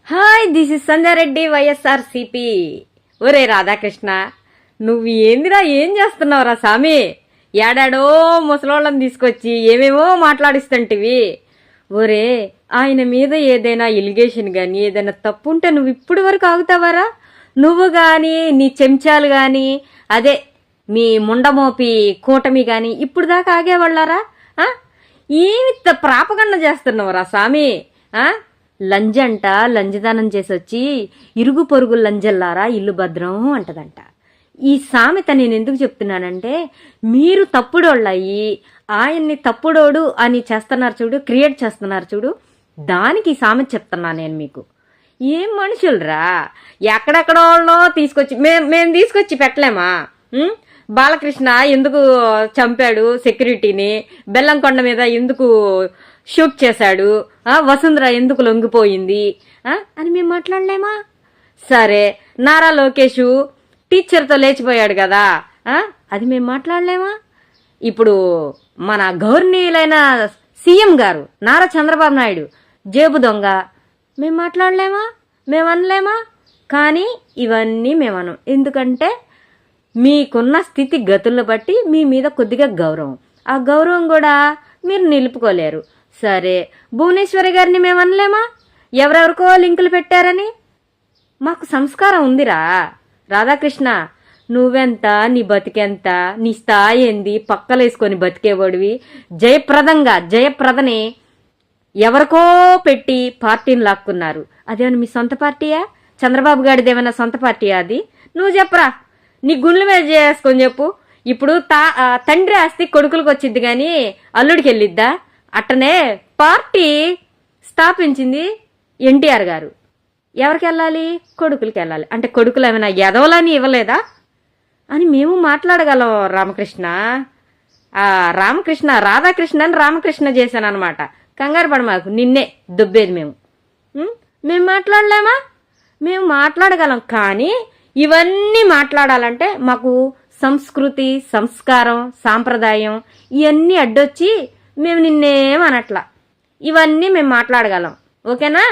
Hi, this is Sandhya Reddy, YSRCP. ఒరే రాధాకృష్ణ, నువ్వు ఏందిరా, ఏం చేస్తున్నావురా సామి? ఏడాడో ముసలోళ్ళని తీసుకొచ్చి ఏమేమో మాట్లాడిస్తుంటివి. ఒరే, ఆయన మీద ఏదైనా ఎలిగేషన్ గాని ఏదైనా తప్పు ఉంటే నువ్వు ఇప్పుడు వరకు ఆగుతావారా? నువ్వు గాని నీ చెంచాలు గాని అదే మీ ముండమోపి కూటమి గాని ఇప్పుడు దాకా ఆగేవాళ్ళారా? ఏమి ప్రాపగండ చేస్తున్నావురా సామి? లంజంట లంజదానం చేసొచ్చి ఇరుగు పొరుగు లంజల్లారా ఇల్లు భద్రం అంటదంట. ఈ సామెత నేను ఎందుకు చెప్తున్నానంటే, మీరు తప్పుడోళ్ళయి ఆయన్ని తప్పుడోడు అని చేస్తున్నారు చూడు, క్రియేట్ చేస్తున్నారు చూడు, దానికి ఈ సామెత చెప్తున్నా నేను మీకు. ఏం మనుషులరా, ఎక్కడెక్కడోళ్ళో తీసుకొచ్చి మేము తీసుకొచ్చి పెట్టలేమా? బాలకృష్ణ ఎందుకు చంపాడు సెక్యూరిటీని, బెల్లంకొండ మీద ఎందుకు షూట్ చేశాడు, వసుంధర ఎందుకు లొంగిపోయింది అని మేము మాట్లాడలేమా? సరే, నారా లోకేష్ టీచర్తో లేచిపోయాడు కదా, అది మేము మాట్లాడలేమా? ఇప్పుడు మన గౌరవనీయులైన సీఎం గారు నారా చంద్రబాబు నాయుడు జేబు దొంగ, మేము మాట్లాడలేమా? మేము అనలేమా? కానీ ఇవన్నీ మేము అనం. ఎందుకంటే మీకున్న స్థితి గతులను బట్టి మీ మీద కొద్దిగా గౌరవం, ఆ గౌరవం కూడా మీరు నిలుపుకోలేరు. సరే, భువనేశ్వరి గారిని మేము అనలేమా? ఎవరెవరికో లింకులు పెట్టారని. మాకు సంస్కారం ఉందిరా రాధాకృష్ణ. నువ్వెంత, నీ బతికెంత, నీ స్థాయి ఏంది, పక్కలేసుకొని బతికేవాడివి. జయప్రదని ఎవరికో పెట్టి పార్టీని లాక్కున్నారు. అదేమన్నా మీ సొంత పార్టీయా? చంద్రబాబు గారిది ఏమైనా సొంత పార్టీయా అది? నువ్వు చెప్పరా, నీ గుండెల మీద చేసుకొని చెప్పు. ఇప్పుడు తండ్రి ఆస్తి కొడుకులకు వచ్చింది కానీ అల్లుడికి వెళ్ళిద్దా? అట్టనే పార్టీ స్థాపించింది ఎన్టీఆర్ గారు. ఎవరికి వెళ్ళాలి? కొడుకులకి వెళ్ళాలి. అంటే కొడుకులు ఏమైనా ఎదవలని ఇవ్వలేదా అని మేము మాట్లాడగలం. రామకృష్ణ రాధాకృష్ణ అని రామకృష్ణ చేశాను అనమాట. కంగారు పడ మాకు, నిన్నే దుబ్బేది మేము మాట్లాడలేమా? మేము మాట్లాడగలం. కానీ ఇవన్నీ మాట్లాడాలంటే మాకు సంస్కృతి, సంస్కారం, సాంప్రదాయం ఇవన్నీ అడ్డొచ్చి మేము నిన్నేమనట్లా. ఇవన్నీ మేము మాట్లాడగలం. ఓకేనా?